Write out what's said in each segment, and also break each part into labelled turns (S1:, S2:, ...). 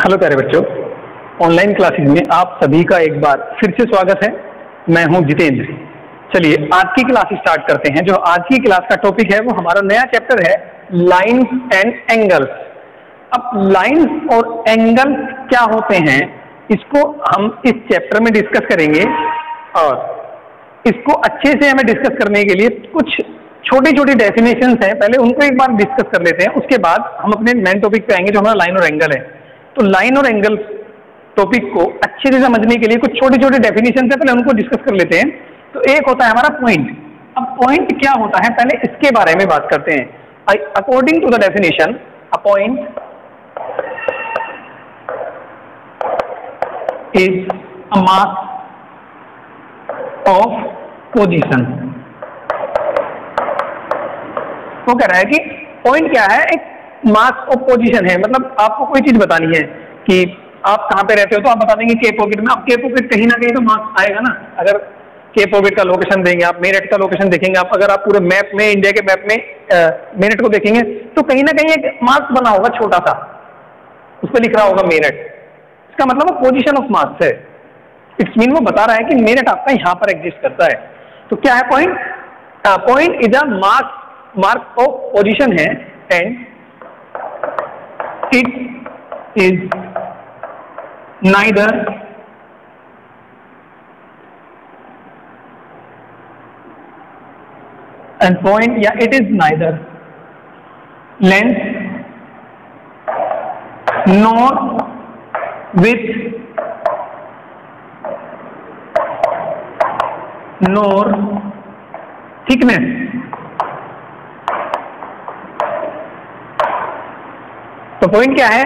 S1: Hello प्यारे बच्चों, online classes में आप सभी का एक बार फिर से स्वागत है। मैं हूं जितेंद्र। चलिए आज की क्लास स्टार्ट करते हैं। जो आज की क्लास का टॉपिक है वो हमारा नया चैप्टर है लाइंस एंड एंगल्स। अब लाइंस और एंगल्स क्या होते हैं इसको हम इस चैप्टर में डिस्कस करेंगे, और इसको अच्छे से हमें डिस्कस करने के लिए कुछ छोटी छोटी डेफिनेशंस हैं, पहले उनको एक बार डिस्कस कर लेते हैं। उसके बाद हम अपने मेन टॉपिक पे आएंगे जो हमारा लाइन और एंगल है। तो लाइन और एंगल टॉपिक को अच्छे से समझने के लिए कुछ छोटे छोटे डेफिनेशन है, पहले उनको डिस्कस कर लेते हैं। तो एक होता है हमारा पॉइंट। अब पॉइंट क्या होता है पहले इसके बारे में बात करते हैं। According to the definition, a point is a mass of position. वो कह रहा है कि पॉइंट क्या है, एक मास ऑफ पोजीशन है। मतलब आपको कोई चीज बतानी है कि आप कहाँ पे रहते हो, तो आप बता देंगे के पॉकेट में। अब के पॉकेट कहीं ना कहीं तो मास आएगा ना। अगर के पॉकेट का लोकेशन देंगे आप, मेरठ का लोकेशन देखेंगे आप, अगर आप पूरे मैप में, इंडिया के मैप में मेरठ को देखेंगे तो कहीं ना कहीं एक मास बना होगा छोटा सा, उस पर लिख रहा होगा मेरठ। इसका मतलब वो पोजिशन ऑफ मास है। इट्स मीन वो बता रहा है कि मेरठ आपका यहाँ पर एग्जिस्ट करता है। तो क्या है point? Point is a mark of position है, and it is neither and point, yeah, it is neither length nor width nor thickness। तो पॉइंट क्या है?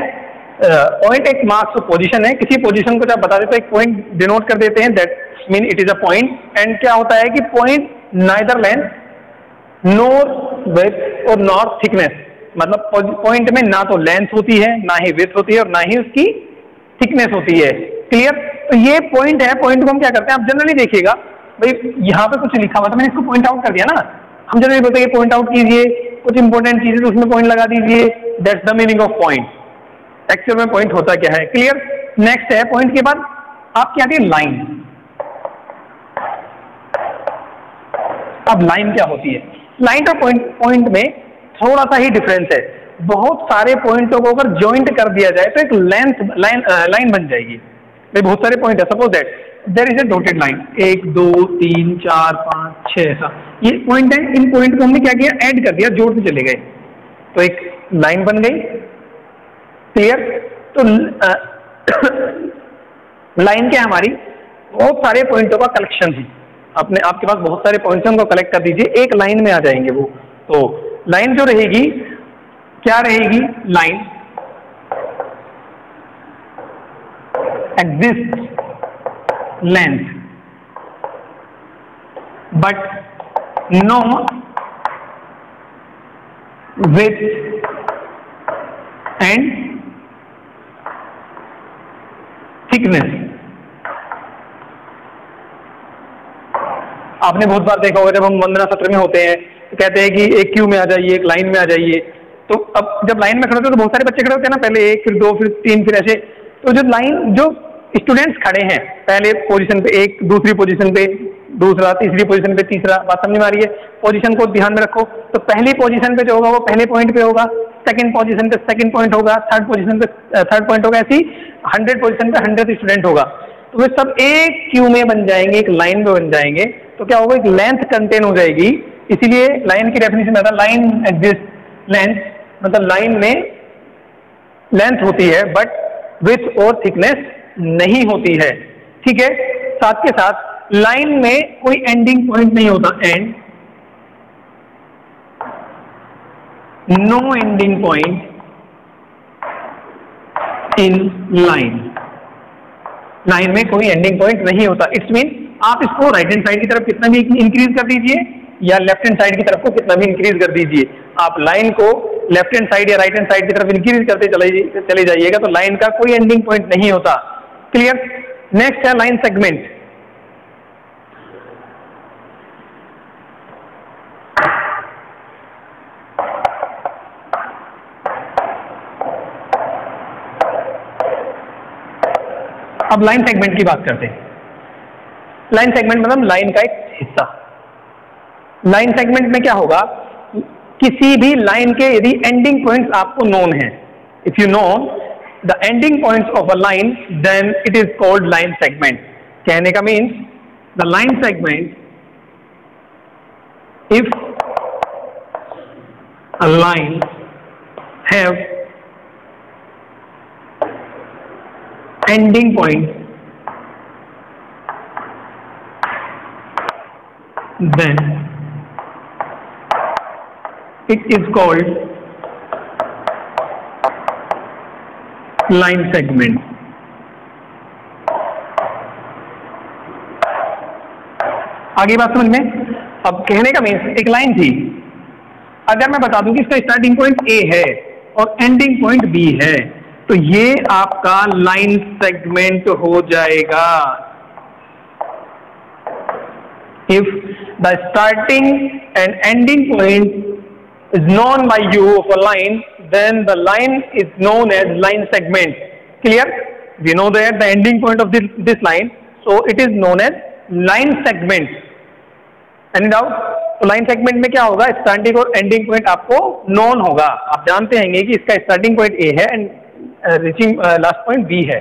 S1: पॉइंट एक मार्क्स ऑफ पोजीशन है। किसी पोजीशन को जब बता देते हैं एक पॉइंट डिनोट कर देते हैं, that mean it is a point. And क्या होता है कि पॉइंट नाइदर लेंथ नोर विड्थ और नॉर थिकनेस। मतलब पॉइंट में ना तो लेंथ होती है, ना ही विड्थ होती है, और ना ही उसकी थिकनेस होती है। क्लियर? तो ये पॉइंट है। पॉइंट को हम क्या करते हैं, आप जनरली देखिएगा भाई यहाँ पे कुछ लिखा हुआ था, मैंने इसको पॉइंट आउट कर दिया ना। हम जनरली बोलते हैं पॉइंट आउट कीजिए, कुछ इंपॉर्टेंट चीजें तो उसमें पॉइंट लगा दीजिए। That's the meaning of point. Actual में पॉइंट होता क्या है? क्लियर? नेक्स्ट है पॉइंट के बाद आपकी आती है लाइन। अब लाइन क्या होती है? लाइन और पॉइंट में थोड़ा सा ही डिफरेंस है। बहुत सारे पॉइंटों को अगर ज्वाइंट कर दिया जाए तो एक लाइन बन जाएगी। भाई बहुत सारे पॉइंट है, suppose that there is a dotted line, 1 2 3 4 5 6 ऐसा ये पॉइंट है। इन पॉइंट को हमने क्या किया, ऐड कर दिया, जोड़ते चले गए तो एक लाइन बन गई। क्लियर? तो लाइन क्या है हमारी? बहुत सारे पॉइंटों का कलेक्शन है। आपके पास बहुत सारे पॉइंट्स हैं, उनको कलेक्ट कर दीजिए, एक लाइन में आ जाएंगे वो। तो लाइन जो रहेगी क्या रहेगी? Line exist length but no width and thickness. आपने बहुत बार देखा होगा जब हम वंदना सत्र में होते हैं तो कहते हैं कि एक क्यू में आ जाइए, एक लाइन में आ जाइए। तो अब जब लाइन में खड़े होते हैं तो बहुत सारे बच्चे खड़े होते हैं ना, पहले 1 फिर 2 फिर 3 फिर ऐसे। तो जो स्टूडेंट्स खड़े हैं पहले पोजीशन पे, एक दूसरी पोजीशन पे दूसरा, तीसरी पोजीशन पे तीसरा, बात समझ में आ रही है? पोजीशन को ध्यान में रखो। तो पहली पोजीशन पे जो होगा वो पहले पॉइंट पे होगा, सेकंड पोजीशन पे सेकंड पॉइंट होगा, थर्ड पोजीशन पे थर्ड पॉइंट होगा। ऐसी 100 पोजीशन पे 100 स्टूडेंट होगा। तो वे सब एक क्यू में बन जाएंगे, एक लाइन में बन जाएंगे। तो क्या होगा, एक लेंथ कंटेन हो जाएगी। इसीलिए लाइन की डेफिनेशन आता है लाइन एग्जिस्ट लेंथ, मतलब लाइन में लेंथ होती है बट विड्थ और थिकनेस नहीं होती है। ठीक है? साथ के साथ लाइन में कोई एंडिंग पॉइंट नहीं होता, and no ending point in line. Line में कोई एंडिंग पॉइंट नहीं होता। इट्स मीन आप इसको राइट हैंड साइड की तरफ कितना भी इंक्रीज कर दीजिए या लेफ्ट हैंड साइड की तरफ को कितना भी इंक्रीज कर दीजिए, आप लाइन को लेफ्ट हैंड साइड या राइट हैंड साइड की तरफ इंक्रीज करते चले जाइएगा तो लाइन का कोई एंडिंग पॉइंट नहीं होता। क्लियर? नेक्स्ट है लाइन सेगमेंट। अब लाइन सेगमेंट की बात करते हैं। लाइन सेगमेंट मतलब लाइन का एक हिस्सा। लाइन सेगमेंट में क्या होगा, किसी भी लाइन के यदि एंडिंग पॉइंट्स आपको नोन है, if you know the ending points of a line, then it is called line segment. कहने का means the line segment, if a line have ending point, then it is called line segment। आगे बात समझ में। अब कहने का means एक लाइन थी, अगर मैं बता दूं कि इसका स्टार्टिंग पॉइंट A है और एंडिंग पॉइंट B है, तो ये आपका लाइन सेगमेंट हो जाएगा। If the starting and ending point is known by you of a line, then the line is known as line segment. Clear? We know that the ending point of this line, so it is known as line segment. Any doubt? तो line segment में क्या होगा, starting और ending point आपको known होगा। आप जानते हैं कि इसका स्टार्टिंग पॉइंट A है and reaching last point B है।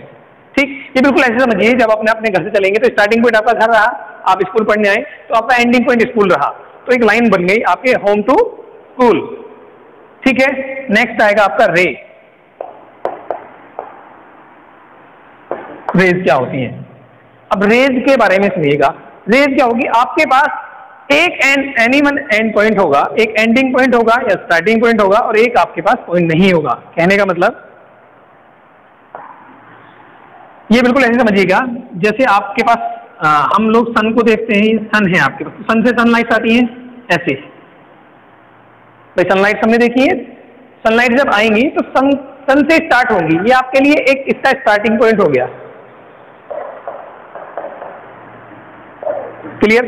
S1: ठीक, ये बिल्कुल ऐसे समझिए, जब अपने अपने घर से चलेंगे तो स्टार्टिंग पॉइंट आपका घर रहा, आप स्कूल पढ़ने आए तो आपका एंडिंग पॉइंट स्कूल रहा, तो एक लाइन बन गई आपके होम टू स्कूल। ठीक है, नेक्स्ट आएगा आपका रे। रेज क्या होती है? अब रेज के बारे में सुनिएगा। रेज क्या होगी, आपके पास एक एनी वन एंड पॉइंट होगा, एक एंडिंग पॉइंट होगा या स्टार्टिंग पॉइंट होगा, और एक आपके पास पॉइंट नहीं होगा। कहने का मतलब ये बिल्कुल ऐसे समझिएगा, जैसे आपके पास हम लोग सन को देखते हैं, सन है आपके पास, सन से सनलाइट आती है ऐसे। भाई सनलाइट हमने देखी है, सनलाइट जब आएंगी तो सन से स्टार्ट होंगी, ये आपके लिए एक इसका स्टार्टिंग पॉइंट हो गया। क्लियर?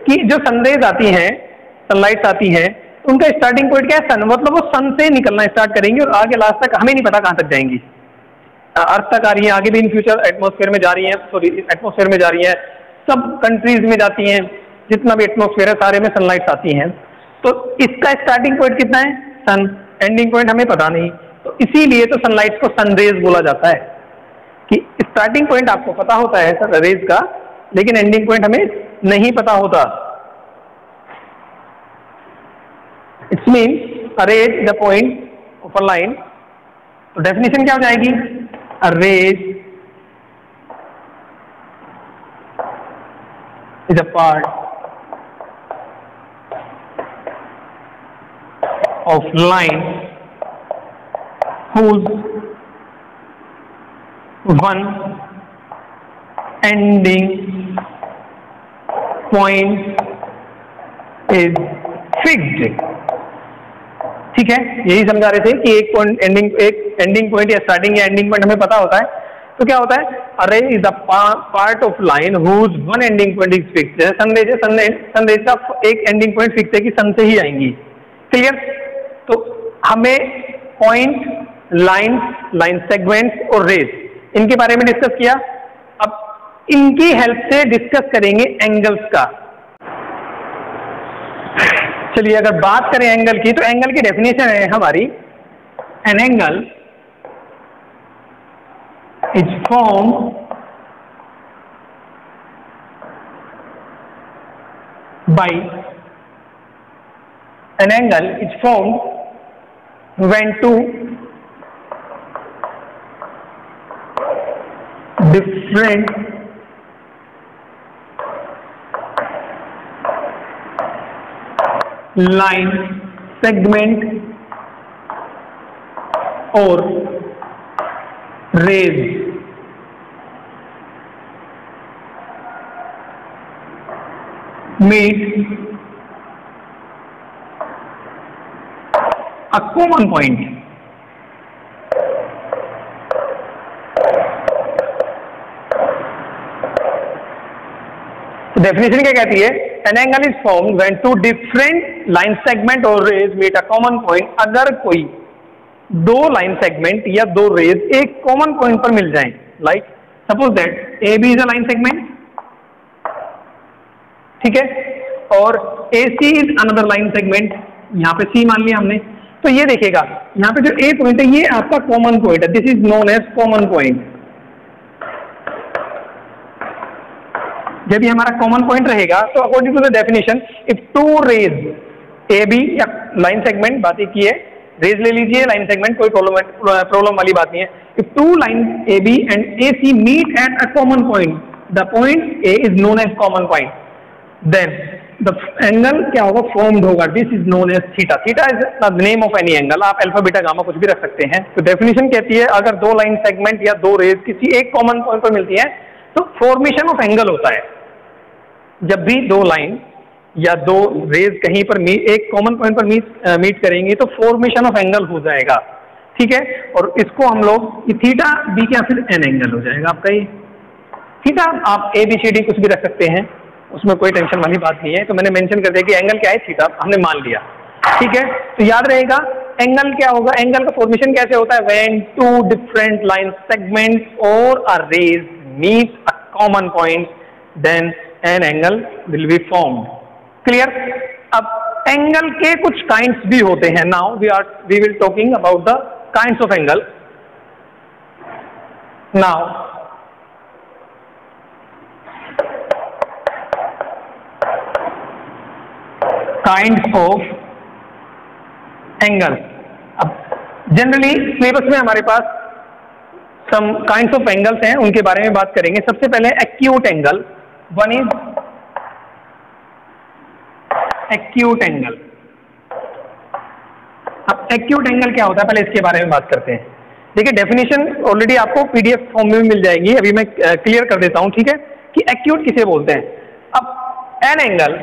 S1: कि जो सनरेज आती हैं, सनलाइट आती हैं, उनका स्टार्टिंग पॉइंट क्या है, सन। मतलब वो सन से निकलना स्टार्ट करेंगी और आगे लास्ट तक हमें नहीं पता कहां तक जाएंगी। अर्थ तक आ रही है, आगे भी इन फ्यूचर एटमॉस्फेयर में जा रही हैं, सॉरी एटमॉस्फेयर में जा रही हैं, सब कंट्रीज में जाती हैं, जितना भी एटमॉस्फेयर है सारे में सनलाइट आती हैं। तो इसका स्टार्टिंग पॉइंट कितना है, सन। एंडिंग पॉइंट हमें पता नहीं, तो इसीलिए तो सनलाइट को सनरेज बोला जाता है, कि स्टार्टिंग पॉइंट आपको पता होता है रेज का, लेकिन एंडिंग पॉइंट हमें नहीं पता होता। It's mean a rays the point of a line. तो डेफिनेशन क्या हो जाएगी, a rays is a part of line whose one ending point is fixed। ठीक है, यही समझा रहे थे कि एक एंडिंग पॉइंट या स्टार्टिंग या एंडिंग पॉइंट हमें पता होता है, तो क्या होता है, a ray is a part of line whose one ending point is fix. जैसे सनरेज है, सनरेज का एक एंडिंग पॉइंट फिक्स है कि सन से ही आएंगी। क्लियर? तो हमें पॉइंट, लाइन, लाइन सेगमेंट्स और रेज, इनके बारे में डिस्कस किया। अब इनकी हेल्प से डिस्कस करेंगे एंगल्स का। चलिए अगर बात करें एंगल की, तो एंगल की डेफिनेशन है हमारी, an angle is form by an angle is form when two different line segment or rays meet a common point। Definition क्या कहती है, an angle is formed when two different line segment और rays meet a common point. अगर कोई दो line segment या दो raise एक कॉमन पॉइंट पर मिल जाएं, like suppose that A B is a line segment, ठीक है, और A C is another line segment, यहाँ पे सी मान लिया हमने। तो ये देखिएगा यहाँ पे जो ए पॉइंट है ये आपका कॉमन पॉइंट है, this is known as common point. जब ये हमारा कॉमन पॉइंट रहेगा तो according to the definition if two rays A B या लाइन सेगमेंट, बात एक ही है, रेज ले लीजिए लाइन सेगमेंट, कोई प्रॉब्लम वाली बात नहीं है। If two line A B and A C meet at a common point, the point A is known as common point, then the angle क्या होगा, फॉर्म्ड होगा, this is known as theta. Theta is the name of any angle, आप alpha beta gamma कुछ भी रख सकते हैं। तो डेफिनेशन कहती है अगर दो लाइन सेगमेंट या दो रेज किसी एक कॉमन पॉइंट पर मिलती है तो फॉर्मेशन ऑफ एंगल होता है। जब भी दो लाइन या दो रेज कहीं पर एक कॉमन पॉइंट पर मीट करेंगे तो फॉर्मेशन ऑफ एंगल हो जाएगा, ठीक है। और इसको हम लोग ये थीटा बी क्या फिर एन एंगल हो जाएगा आपका। ये थीटा आप ए बी सी डी कुछ भी रख सकते हैं, उसमें कोई टेंशन वाली बात नहीं है। तो मैंने मेंशन कर दिया कि एंगल क्या है, थीटा, हमने मान लिया, ठीक है। तो याद रहेगा एंगल क्या होगा, एंगल का फॉर्मेशन कैसे होता है, when two different line segments और a rays meet a common point then an angle will be formed. Clear. अब एंगल के कुछ काइंड्स भी होते हैं। Now we will talking about the kinds of angle. Now kinds of angle. अब generally syllabus में हमारे पास सम काइंड्स ऑफ एंगल्स हैं, उनके बारे में बात करेंगे। सबसे पहले acute angle, one is acute angle. अब एक्यूट एंगल क्या होता है पहले इसके बारे में बात करते हैं। देखिए डेफिनेशन ऑलरेडी आपको पीडीएफ फॉर्म में मिल जाएगी, अभी मैं क्लियर कर देता हूं, ठीक है, कि एक्यूट किसे बोलते हैं। अब an angle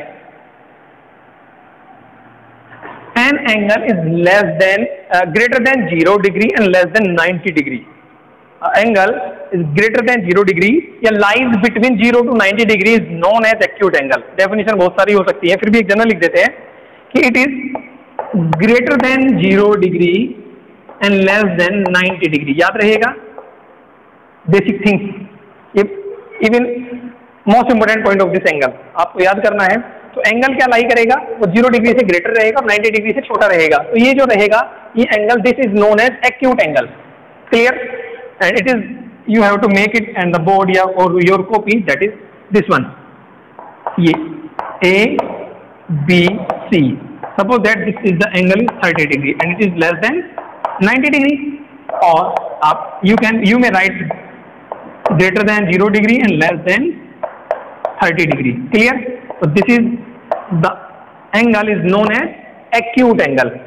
S1: is less than greater than 0 degree and less than 90 degree. Angle is greater than 0 degree या lies between 0 to 90 degree is known as acute angle. Definition बहुत सारी हो सकती है, फिर भी एक जनरल लिख देते हैं कि it is greater than 0 degree and less than 90 degree. याद रहेगा basic things, even most important point of this angle आपको याद करना है। तो एंगल क्या लाई करेगा, वो 0 डिग्री से ग्रेटर रहेगा और 90 डिग्री से छोटा रहेगा। तो ये जो रहेगा ये angle, this is known as acute angle. Clear. And it is, you have to make it and the board or your copy, that is this one, ये A B C, suppose that this is the angle is 30 degree and it is less than 90 degree, or आप you may write greater than 0 degree and less than 30 degree. Clear? So this is the angle is known as acute angle.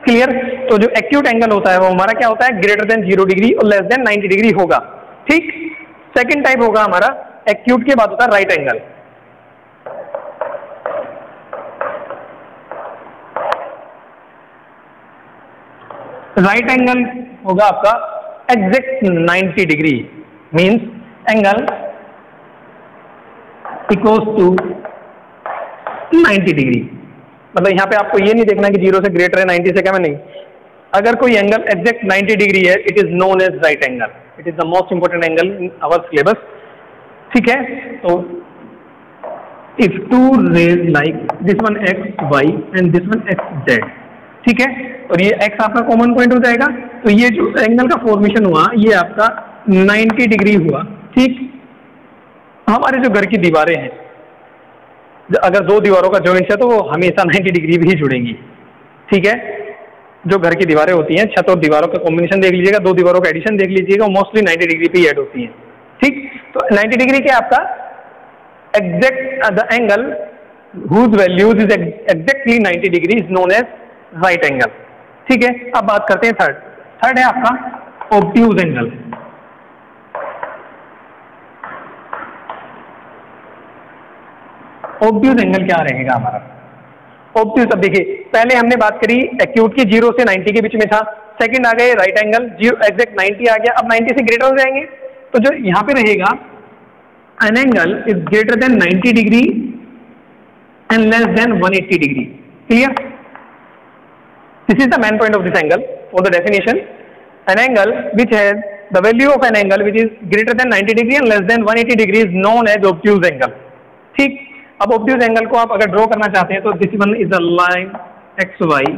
S1: Clear. तो जो acute angle होता है वो हमारा क्या होता है, ग्रेटर देन 0 डिग्री और लेस देन 90 डिग्री होगा, ठीक। सेकंड टाइप होगा हमारा एक्यूट के बाद होता है राइट एंगल। राइट एंगल होगा आपका exact 90 degree, means angle equals to 90 degree. मतलब यहाँ पे आपको ये नहीं देखना कि 0 से ग्रेटर है 90 से कम है, नहीं। अगर कोई एंगल एग्जैक्ट 90 डिग्री है it is known as right angle. It is the most important angle in our syllabus, ठीक है। तो if two rays like this one X Y and this one X Z, ठीक है, और ये x आपका common point हो जाएगा। तो ये जो एंगल का फॉर्मेशन हुआ ये आपका 90 डिग्री हुआ, ठीक। हमारे जो घर की दीवारें हैं, अगर दो दीवारों का जॉइंट है तो वो हमेशा 90 डिग्री भी जुड़ेंगी, ठीक है। जो घर की दीवारें होती हैं, छत और दीवारों का कॉम्बिनेशन देख लीजिएगा, दो दीवारों का एडिशन देख लीजिएगा, मोस्टली 90 डिग्री पे ही ऐड होती हैं, ठीक। तो 90 डिग्री क्या आपका exact the angle whose values is exactly 90 degree is known as right angle, ठीक है। अब बात करते हैं थर्ड है आपका ऑब्ट्यूज एंगल। ऑब्ट्यूज एंगल क्या रहेगा हमारा, ऑब्ट्यूज। अब देखिए पहले हमने बात करी एक्यूट की 0 से 90 के बीच में था, सेकंड आ गए राइट एंगल, एग्जैक्ट 90 आ गया, अब 90 से ग्रेटर हो जाएंगे। तो जो यहाँ पे रहेगा an angle is greater than 90 degree and less than 180 degree. Clear. This is the main point of this angle for the definition. An angle which has the value of an angle which is greater than 90 degree and less than 180 degree is known as obtuse angle. ठीक, अब obtuse angle को आप अगर draw करना चाहते हैं तो this one is a line X Y,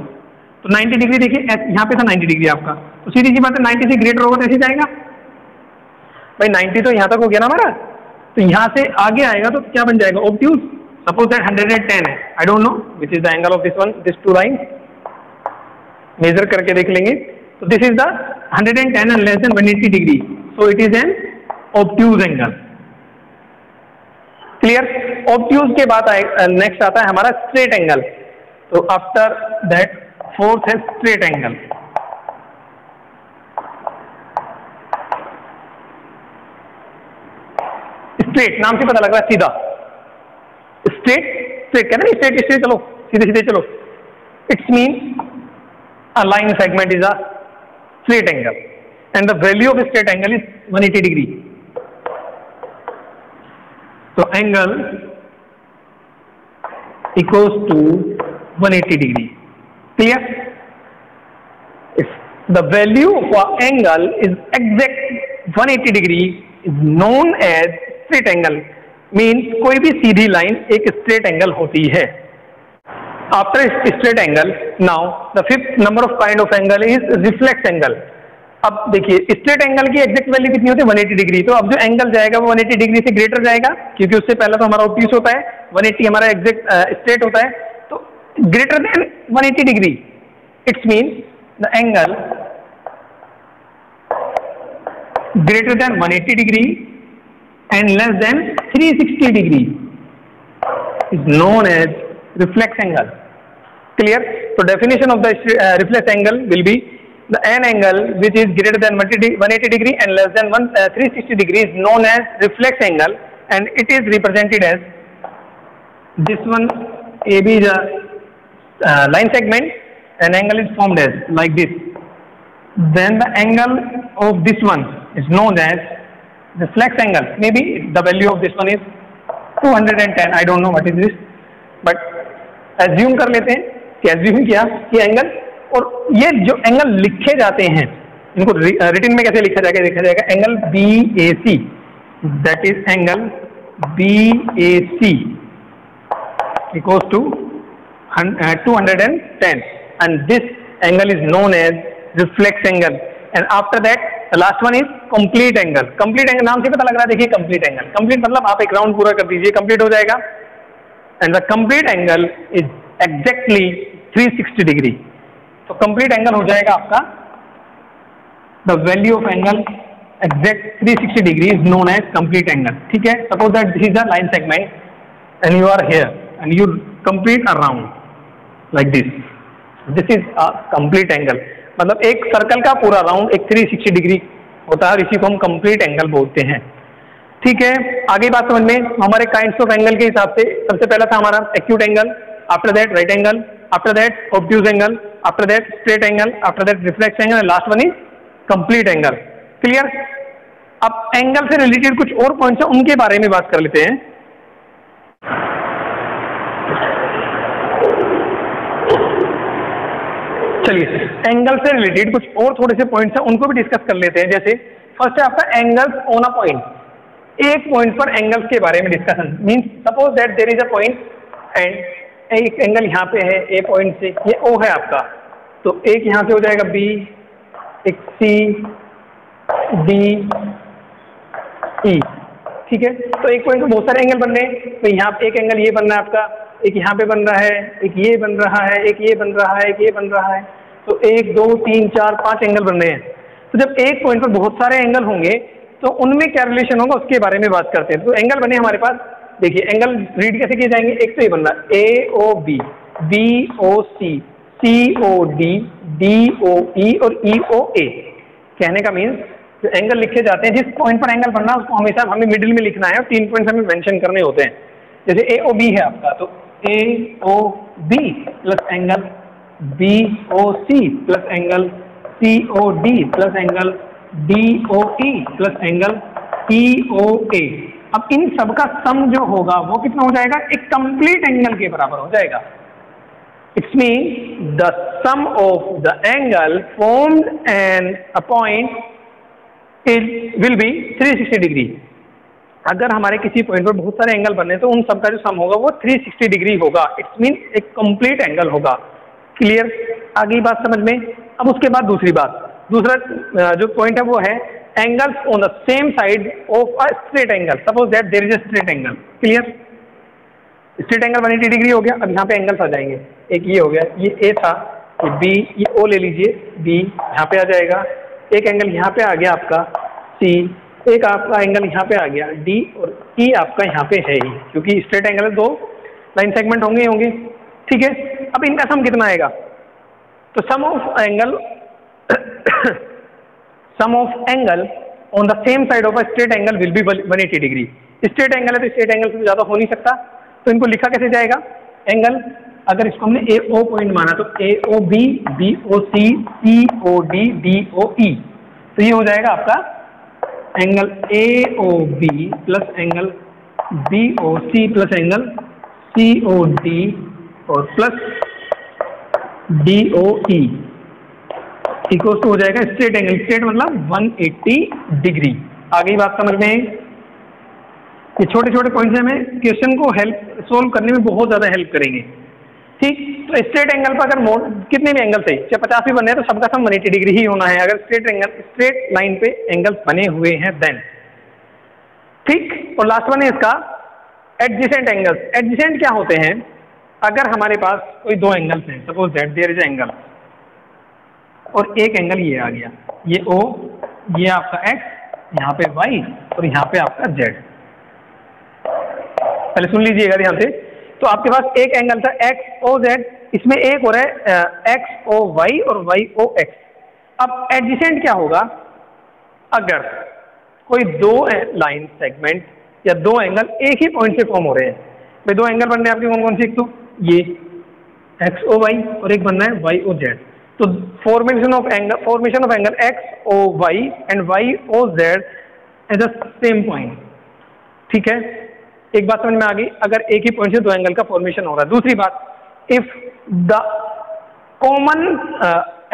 S1: तो 90 डिग्री देखिए यहाँ पे था 90 डिग्री आपका, तो सीधी सी बात है 90 से ग्रेटर होगा तो ऐसे जाएगा भाई, 90 तो यहाँ तक हो गया ना हमारा, तो यहाँ से आगे आएगा तो क्या बन जाएगा ऑब्ट्यूज। सपोज दैट 110 है, I don't know which is the angle of this one, this two line measure करके देख लेंगे, तो this is the 110 and less than 180 degree, so it is an obtuse angle. Clear. Obtuse के बाद next आता है हमारा स्ट्रेट एंगल, तो आफ्टर दैट फोर्थ है स्ट्रेट एंगल। स्ट्रेट नाम से पता लग रहा है सीधा, स्ट्रेट स्ट्रेट कहते हैं स्ट्रेट स्ट्रेट, चलो सीधे सीधे चलो, it's mean a line segment is a straight angle and the value of a straight angle is 180 degree. So angle equals to 180 degree. Clear? If the value for angle is exact 180 degree is known as straight angle, means कोई भी सीधी line एक straight angle होती है। After straight angle, now the fifth number of kind of angle is reflex angle. अब देखिए straight angle की exact value कितनी होती है 180 डिग्री, तो अब जो एंगल जाएगा वो 180 डिग्री से ग्रेटर जाएगा, क्योंकि उससे पहले तो हमारा ऑब्ट्यूज होता है, 180 हमारा एग्जैक्ट स्ट्रेट होता है, तो greater than 180 degree, it's mean the angle greater than 180 degree and less than 360 degree is known as reflex angle. Clear? So definition of the reflex angle will be the an angle which is greater than 180 degree and less than 360 degree is known as reflex angle, and it is represented as this one. AB is a line segment, an angle is formed as like this. Then the angle of this one is known as reflex angle. Maybe the value of this one is 210. I don't know what is this, but assume कर लेते हैं कि assume किया कि angle, और ये जो angle लिखे जाते हैं इनको रिटन में कैसे लिखा जाएगा, देखा जाएगा angle BAC, that is angle BAC equals to 210 and this angle is known as reflex angle. And after that the last one is complete angle. Complete angle नाम से पता लग रहा है, देखिए कंप्लीट एंगल, कंप्लीट मतलब आप एक राउंड पूरा कर दीजिए, कंप्लीट हो जाएगा। And the complete angle is exactly 360 degree. तो complete angle हो जाएगा आपका, the value of angle exact 360 degree is known as complete angle. ठीक है, suppose that this is a line segment and you are here and you complete a round like this. This is a complete angle. मतलब एक circle का पूरा round एक 360 degree होता है और इसी को हम complete angle बोलते हैं। ठीक है, आगे बात समझ में, हमारे काइंड्स ऑफ एंगल के हिसाब से सबसे पहला था हमारा acute angle, after that right angle, after that obtuse angle, after that straight angle, after that reflex angle, last one is complete angle. Clear. अब एंगल से रिलेटेड कुछ और पॉइंट्स हैं, उनके बारे में बात कर लेते हैं। चलिए एंगल से रिलेटेड कुछ और थोड़े से पॉइंट्स हैं, उनको भी डिस्कस कर लेते हैं। जैसे फर्स्ट है आपका एंगल्स ऑन अ पॉइंट, एक पॉइंट पर एंगल्स के बारे में discussion. Means suppose that there is a point and एक एंगल यहाँ पे है ए पॉइंट से, ये ओ है आपका, तो एक यहाँ से हो जाएगा बी, एक सी डी ई। ठीक है, तो एक पॉइंट पे बहुत सारे एंगल बन रहे हैं, तो यहाँ पे एक एंगल ये बन रहा है आपका, एक यहाँ पे बन रहा है, एक ये बन रहा है, एक ये बन रहा है, एक ये बन रहा है, तो 1 2 3 4 5 एंगल बन रहे हैं। तो जब एक पॉइंट पर बहुत सारे एंगल होंगे तो उनमें क्या रिलेशन होगा उसके बारे में बात करते हैं। तो एंगल बने हमारे पास, देखिए एंगल रीड कैसे किए जाएंगे। एक तो ये बन रहा है AOB, BOC, COD, DOE और EOA। कहने का मीन्स जो एंगल लिखे जाते हैं, जिस पॉइंट पर एंगल बनना है उसको हमेशा हमें मिडिल में लिखना है और 3 पॉइंट्स हमें मेंशन करने होते हैं। जैसे AOB है आपका, तो AOB plus angle BOC plus angle COD plus angle DOE plus angle EOA। अब इन सब का सम जो होगा वो कितना हो जाएगा, एक कंप्लीट एंगल के बराबर हो जाएगा। It's mean the sum of the angle formed and a point will be 360 degree. अगर हमारे किसी पॉइंट पर बहुत सारे एंगल बने तो उन सबका जो सम होगा वो 360 डिग्री होगा। इट्स मीन एक कंप्लीट एंगल होगा। क्लियर? आगे बात समझ में। अब उसके बाद दूसरी बात, दूसरा जो पॉइंट है वो है angles on the same side of a straight angle. Suppose that there is a straight angle. Clear? Straight angle 180 degree हो गया। अब यहाँ पे एंगल्स आ जाएंगे। एक ये हो गया, ये ए था, ये बी, ये ओ ले लीजिए, बी यहाँ पे आ जाएगा। एक एंगल यहाँ पे आ गया आपका सी, एक आपका एंगल यहाँ पे आ गया डी, और ई आपका यहाँ पे है ही, क्योंकि स्ट्रेट एंगल दो लाइन सेगमेंट होंगे होंगे। ठीक है? अब इनका सम कितना आएगा? तो sum of angle on the same side of a straight angle will be 180 degree. Straight angle है तो स्ट्रेट एंगल से ज़्यादा हो नहीं सकता, तो इनको लिखा कैसे जाएगा? एंगल, अगर इसको हमने ए ओ पॉइंट माना तो A O B, B O C, C O D, D O E, तो ये हो जाएगा आपका angle A O B plus angle B O C plus angle C O D और plus D O E equal to हो जाएगा straight angle. Straight मतलब 180 degree. आगे बात समझ में आई? ये छोटे छोटे पॉइंट्स हमें क्वेश्चन को हेल्प सोल्व करने में बहुत ज़्यादा हेल्प करेंगे। ठीक? तो स्ट्रेट एंगल पर अगर कितने भी एंगल से, चाहे 50 भी बने हैं तो सबका सम 180 डिग्री ही होना है, अगर स्ट्रेट लाइन पे एंगल्स बने हुए हैं देन। ठीक? और लास्ट वन है इसका एडजेसेंट एंगल्स। एडजेसेंट क्या होते हैं? अगर हमारे पास कोई दो एंगल्स हैं, suppose that there is angle और एक एंगल ये आ गया, ये ओ, ये आपका एक्स, यहाँ पे वाई और यहाँ पे आपका जेड। पहले सुन लीजिएगा ध्यान से। तो आपके पास एक एंगल था एक्स ओ जेड, इसमें एक हो रहा है एक्स ओ वाई और वाई ओ एक्स। अब एडजेसेंट क्या होगा? अगर कोई दो लाइन सेगमेंट या दो एंगल एक ही पॉइंट से फॉर्म हो रहे हैं, भाई दो एंगल बन रहे हैं आपके कौन कौन से? एक तो ये एक्स ओ वाई और एक बन रहा है वाई ओ जेड। तो formation of angle X O Y and Y O Z at the same point. ठीक है? एक बात समझ में आ गई, अगर एक ही पॉइंट से दो एंगल का फॉर्मेशन हो रहा है। दूसरी बात, if the common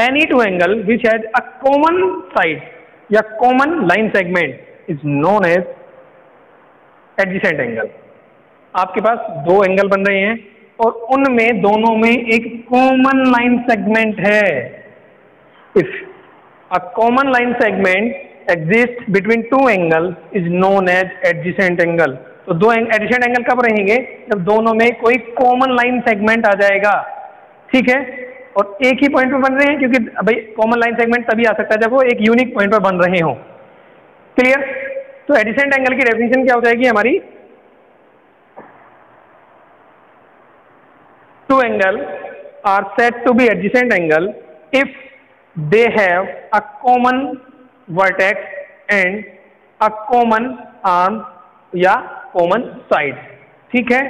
S1: any two angle which has a common side या common line segment is known as adjacent angle. आपके पास दो एंगल बन रहे हैं और उनमें दोनों में एक कॉमन लाइन सेगमेंट है। If a common line segment exist between two angle is known as adjacent angle. तो दो एडजेसेंट एंगल कब रहेंगे? जब दोनों में कोई कॉमन लाइन सेगमेंट आ जाएगा। ठीक है? और एक ही पॉइंट पर बन रहे हैं, क्योंकि भाई कॉमन लाइन सेगमेंट तभी आ सकता है जब वो एक यूनिक पॉइंट पर बन रहे हो। क्लियर? तो एडजेसेंट एंगल की डेफिनेशन क्या हो जाएगी हमारी? Two angles are said to be adjacent angle if they have a common vertex and a common arm या common side। ठीक है?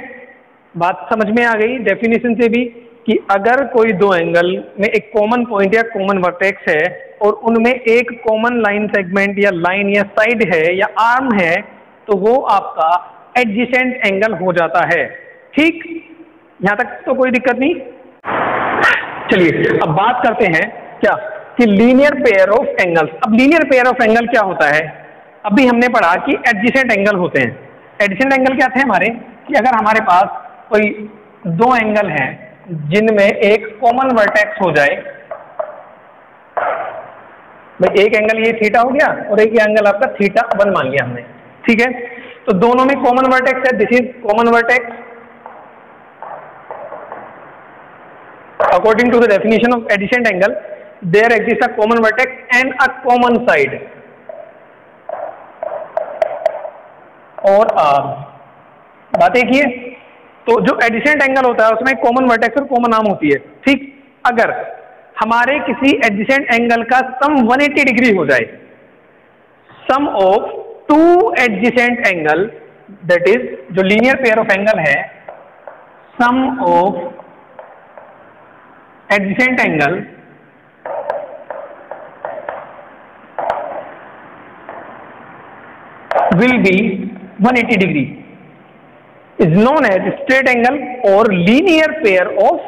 S1: बात समझ में आ गई डेफिनेशन से भी कि अगर कोई दो एंगल में एक कॉमन पॉइंट या कॉमन वर्टेक्स है और उनमें एक कॉमन लाइन सेगमेंट या लाइन या साइड है या आर्म है, तो वो आपका एडजेसेंट एंगल हो जाता है। ठीक? यहाँ तक तो कोई दिक्कत नहीं। चलिए अब बात करते हैं क्या कि लीनियर पेयर ऑफ एंगल्स। अब लीनियर पेयर ऑफ एंगल क्या होता है? अभी हमने पढ़ा कि एडजेसेंट एंगल होते हैं। एडजेसेंट एंगल क्या थे हमारे? कि अगर हमारे पास कोई दो एंगल हैं जिनमें एक कॉमन वर्टेक्स हो जाए, भाई एक एंगल ये थीटा हो गया और एक एंगल आपका थीटा 1 मान लिया हमने। ठीक है? तो दोनों में कॉमन वर्टेक्स है, this is common vertex. According to the definition of adjacent angle, there exists a common vertex and a common side और बात एक ही है। तो जो एडजेसेंट एंगल होता है उसमें कॉमन वर्टेक्स और कॉमन आर्म होती है। ठीक? अगर हमारे किसी एडजेसेंट एंगल का सम 180 डिग्री हो जाए, sum of two adjacent angle, that is जो लीनियर पेयर ऑफ एंगल है, sum of adjacent angle will be 180 degree is known as straight angle or linear pair of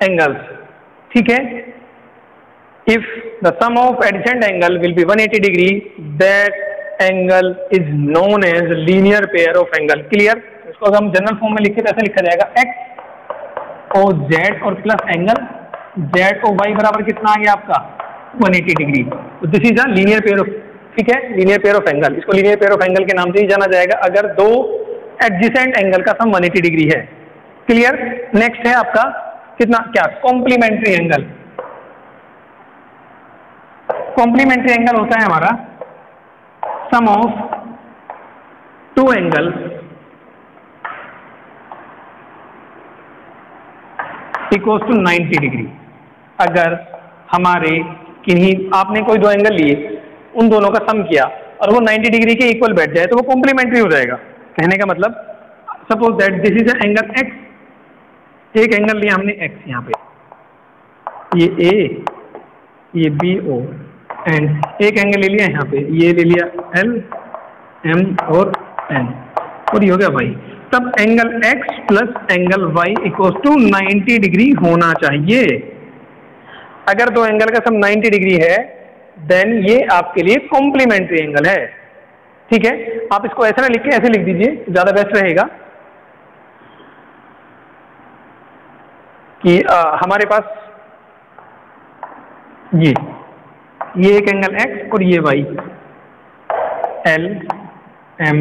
S1: angles। ठीक है? If the sum of adjacent angle will be 180 degree, that angle is known as linear pair of angle. Clear? इसको अगर हम general form में लिखे तो ऐसे लिखा जाएगा एक्स ओ जेड और plus angle Z O Y बराबर कितना आ गया आपका 180 डिग्री। तो this is a linear pair of, ठीक है, लीनियर पेयर ऑफ एंगल। इसको लीनियर पेयर ऑफ एंगल के नाम से ही जाना जाएगा अगर दो एडजेसेंट एंगल का सम 180 डिग्री है। क्लियर? नेक्स्ट है आपका कितना, क्या, कॉम्प्लीमेंट्री एंगल। कॉम्प्लीमेंट्री एंगल होता है हमारा sum of two angle equal to 90 degree. अगर हमारे किन्हीं, आपने कोई दो एंगल लिए, उन दोनों का सम किया और वो 90 डिग्री के इक्वल बैठ जाए तो वो कॉम्प्लीमेंट्री हो जाएगा। कहने का मतलब, suppose that this is angle x, एक एंगल लिया हमने एक्स, यहाँ पे ये ए, ये बी ओ, एंड एक एंगल ले लिया यहाँ पे, ये ले लिया एल एम और एन, और ये हो गया वाई। तब angle X plus angle Y equal to 90 degree होना चाहिए। अगर दो एंगल का सम 90 डिग्री है देन ये आपके लिए कॉम्प्लीमेंट्री एंगल है। ठीक है, आप इसको ऐसे ना लिख के ऐसे लिख दीजिए, ज्यादा बेस्ट रहेगा कि हमारे पास ये एक एंगल x और ये y, L M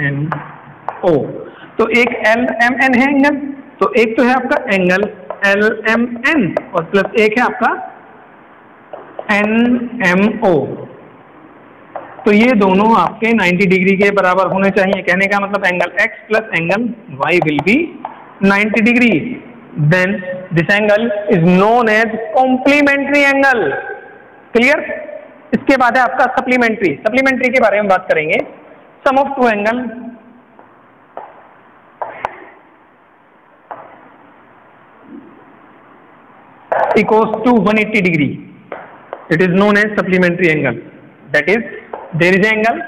S1: N O। तो एक L M N है एंगल, तो एक तो है आपका एंगल L M N और प्लस एक है आपका N M O। तो ये दोनों आपके 90 डिग्री के बराबर होने चाहिए। कहने का मतलब angle x plus angle y will be 90 degree, then this angle is known as complementary angle. Clear? इसके बाद है आपका सप्लीमेंट्री। सप्लीमेंट्री के बारे में बात करेंगे। Sum of two angle equals to 180 degree, it is known as supplementary angle. That is there is angle,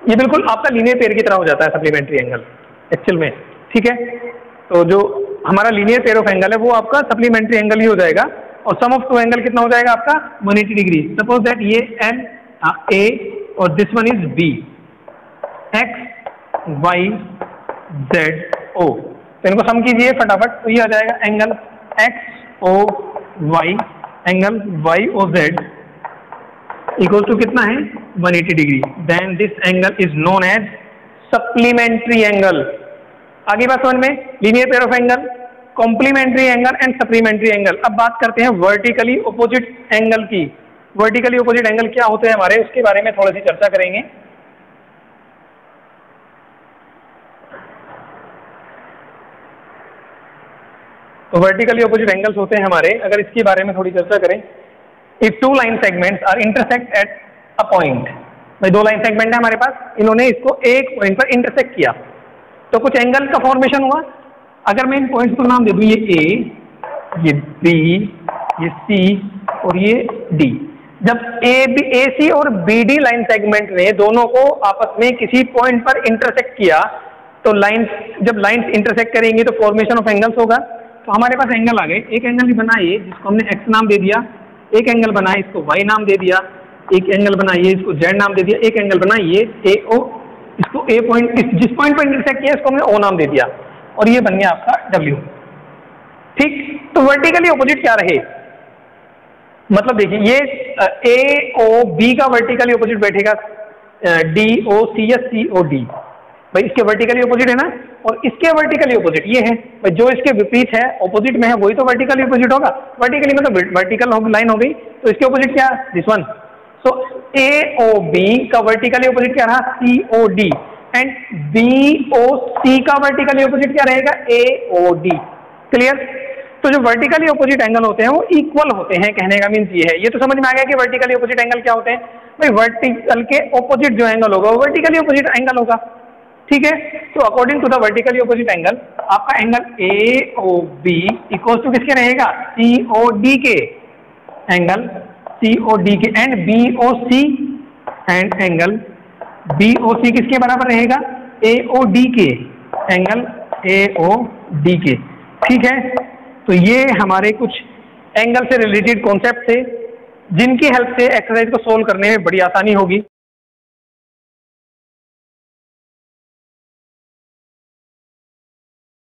S1: ये बिल्कुल आपका लीनियर पेयर की तरह हो जाता है सप्लीमेंट्री एंगल एक्चुअल में। ठीक है, तो जो हमारा लीनियर पेयर ऑफ एंगल है वो आपका सप्लीमेंट्री एंगल ही हो जाएगा। और सम ऑफ टू एंगल कितना हो जाएगा आपका 180 डिग्री। सपोज दैट ये एन ए और this one is B, X Y Z O. तो इनको सम कीजिए फटाफट, तो ये आ जाएगा angle X O Y angle Y O Z equal to कितना है 180 degree. Then this angle is known as supplementary angle. आगे बात समझ में, linear pair of angle, complementary angle and supplementary angle. अब बात करते हैं वर्टिकली ऑपोजिट एंगल की। वर्टिकली ऑपोजिट एंगल क्या होते हैं हमारे, उसके बारे में थोड़ी सी चर्चा करेंगे। तो वर्टिकली ऑपोजिट एंगल्स होते हैं हमारे, अगर इसके बारे में थोड़ी चर्चा करें। If two line segments are intersect at a point, भाई दो लाइन सेगमेंट है हमारे पास, इन्होंने इसको एक पॉइंट पर इंटरसेक्ट किया तो कुछ एंगल का फॉर्मेशन हुआ। अगर मैं इन पॉइंट्स को नाम दे दूं, ये ए, ये बी, ये सी और ये डी। जब ए सी और बी डी लाइन सेगमेंट ने दोनों को आपस में किसी पॉइंट पर इंटरसेक्ट किया तो जब लाइंस इंटरसेक्ट करेंगी तो फॉर्मेशन ऑफ एंगल्स होगा। तो हमारे पास एंगल आ गए, एक एंगल बनाइए जिसको हमने एक्स नाम दे दिया, एक एंगल बनाए इसको वाई नाम दे दिया, एक एंगल बनाइए इसको जेड नाम दे दिया, एक एंगल बनाइए ए ओ, इसको ए पॉइंट, जिस पॉइंट पर इंटरसेक्ट किया इसको हमने ओ नाम दे दिया और ये बन गया आपका डब्ल्यू। ठीक, तो वर्टिकली ऑपोजिट क्या रहे, मतलब देखिए ये ए ओ बी का वर्टिकली ऑपोजिट बैठेगा डी ओ सी या सी ओ डी। भाई इसके वर्टिकली ऑपोजिट है ना, और इसके वर्टिकली ऑपोजिट ये है। भाई जो इसके विपरीत है, ऑपोजिट में है, वही तो वर्टिकली ऑपोजिट होगा। वर्टिकली मतलब वर्टिकल लाइन हो गई, तो इसके ऑपोजिट क्या, this one. So A O B का वर्टिकली ऑपोजिट क्या रहा, C O D, and B O C का वर्टिकली ऑपोजिट क्या रहेगा, ए ओ डी। क्लियर? तो जो वर्टिकली ऑपोजिट एंगल होते हैं वो इक्वल होते हैं, कहने का मीन्स ये है। ये तो समझ में आ गया कि वर्टिकली ऑपोजिट एंगल क्या होते हैं। भाई वर्टिकल के ऑपोजिट जो एंगल होगा वो वर्टिकली ऑपोजिट एंगल होगा। ठीक है, तो according to the vertically opposite angle आपका angle A O B equal to किसके रहेगा, सी ओ डी के, एंगल सी ओ डी के, and B O C, and angle B O C किसके बराबर रहेगा, ए ओ डी के, angle A O D के। ठीक है, तो ये हमारे कुछ एंगल से रिलेटेड कॉन्सेप्ट थे। जिनकी हेल्प से एक्सरसाइज को सोल्व करने में बड़ी आसानी होगी।